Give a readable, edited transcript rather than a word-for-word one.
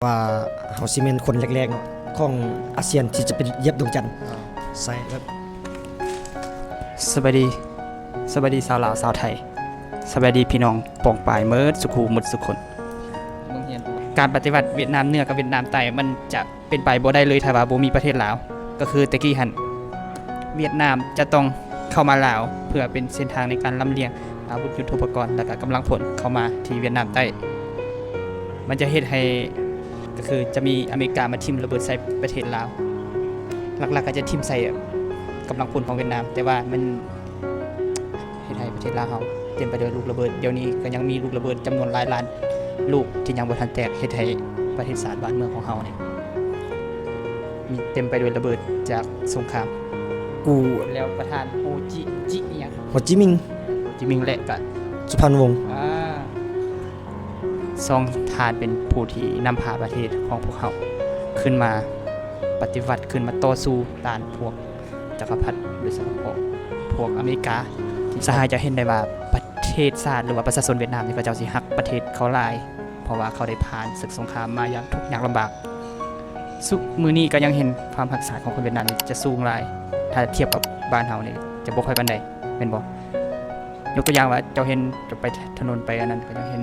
ว่าเฮาสิเป็นคนแรกๆเนาะของอาเซียนที่จะเป็นเหยียบดวงจันทร์ใส่แบบสวัสดีสวัสดีสาวลาวสาวไทยสวัสดีพี่น้องปองปายเมิดสุขูหมดสุขคนการปฏิวัติเวียดนามเหนือกับเวียดนามใต้มันจะเป็นไปบ่ได้เลยถ้าว่าบ่มีประเทศลาวก็คือตะกี้หันเวียดนามจะต้องเข้ามาลาวเพื่อเป็นเส้นทางในการลำเลียงอาวุธยุทโธปกรณ์และก็กำลังพลเข้ามาที่เวียดนามใต้มันจะเฮ็ดให้ก็คือจะมีอเมริกามาทิ่มระเบิดใส่ประเทศลาวหลักๆก็จะทิ่มใส่กำลังพลของเวียดนามแต่ว่ามันเฮ็ดให้ประเทศลาวเฮาเต็มไปด้วยลูกระเบิดเดี๋ยวนี้ก็ยังมีลูกระเบิดจำนวนหลายล้านลูกที่ยังบ่ทันแตกเฮ็ดให้ประเทศชาติบ้านเมืองของเฮาเนี่ยมีเต็มไปด้วยระเบิดจากสงครามกูแล้วประธานโฮจิอิหยัง โฮจิมินห์โฮจิมินห์และก็ สุพรรณวงศ์ทรงทานเป็นผู้ที่นำพาประเทศของพวกเขาขึ้นมาปฏิวัติขึ้นมาต่อสู้ต้านพวกจักรพรรดิโดยเฉพาะพวกอเมริกาที่สหายจะเห็นได้ว่าประเทศชาติหรือว่าประชาชนเวียดนามนี่ก็เจ้าสิฮักประเทศเขาหลายเพราะว่าเขาได้ผ่านศึกสงครามมาอย่างทุกข์ยากลำบากสุมือนี้ก็ยังเห็นความรักษาของคนเวียดนามจะสูงหลายถ้าเทียบกับบ้านเฮานี่จะบ่ค่อยปานใดแม่นบ่ยกตัวอย่างว่าเจ้าเห็นจะไปถนนไปอันนั้นก็ยังเห็น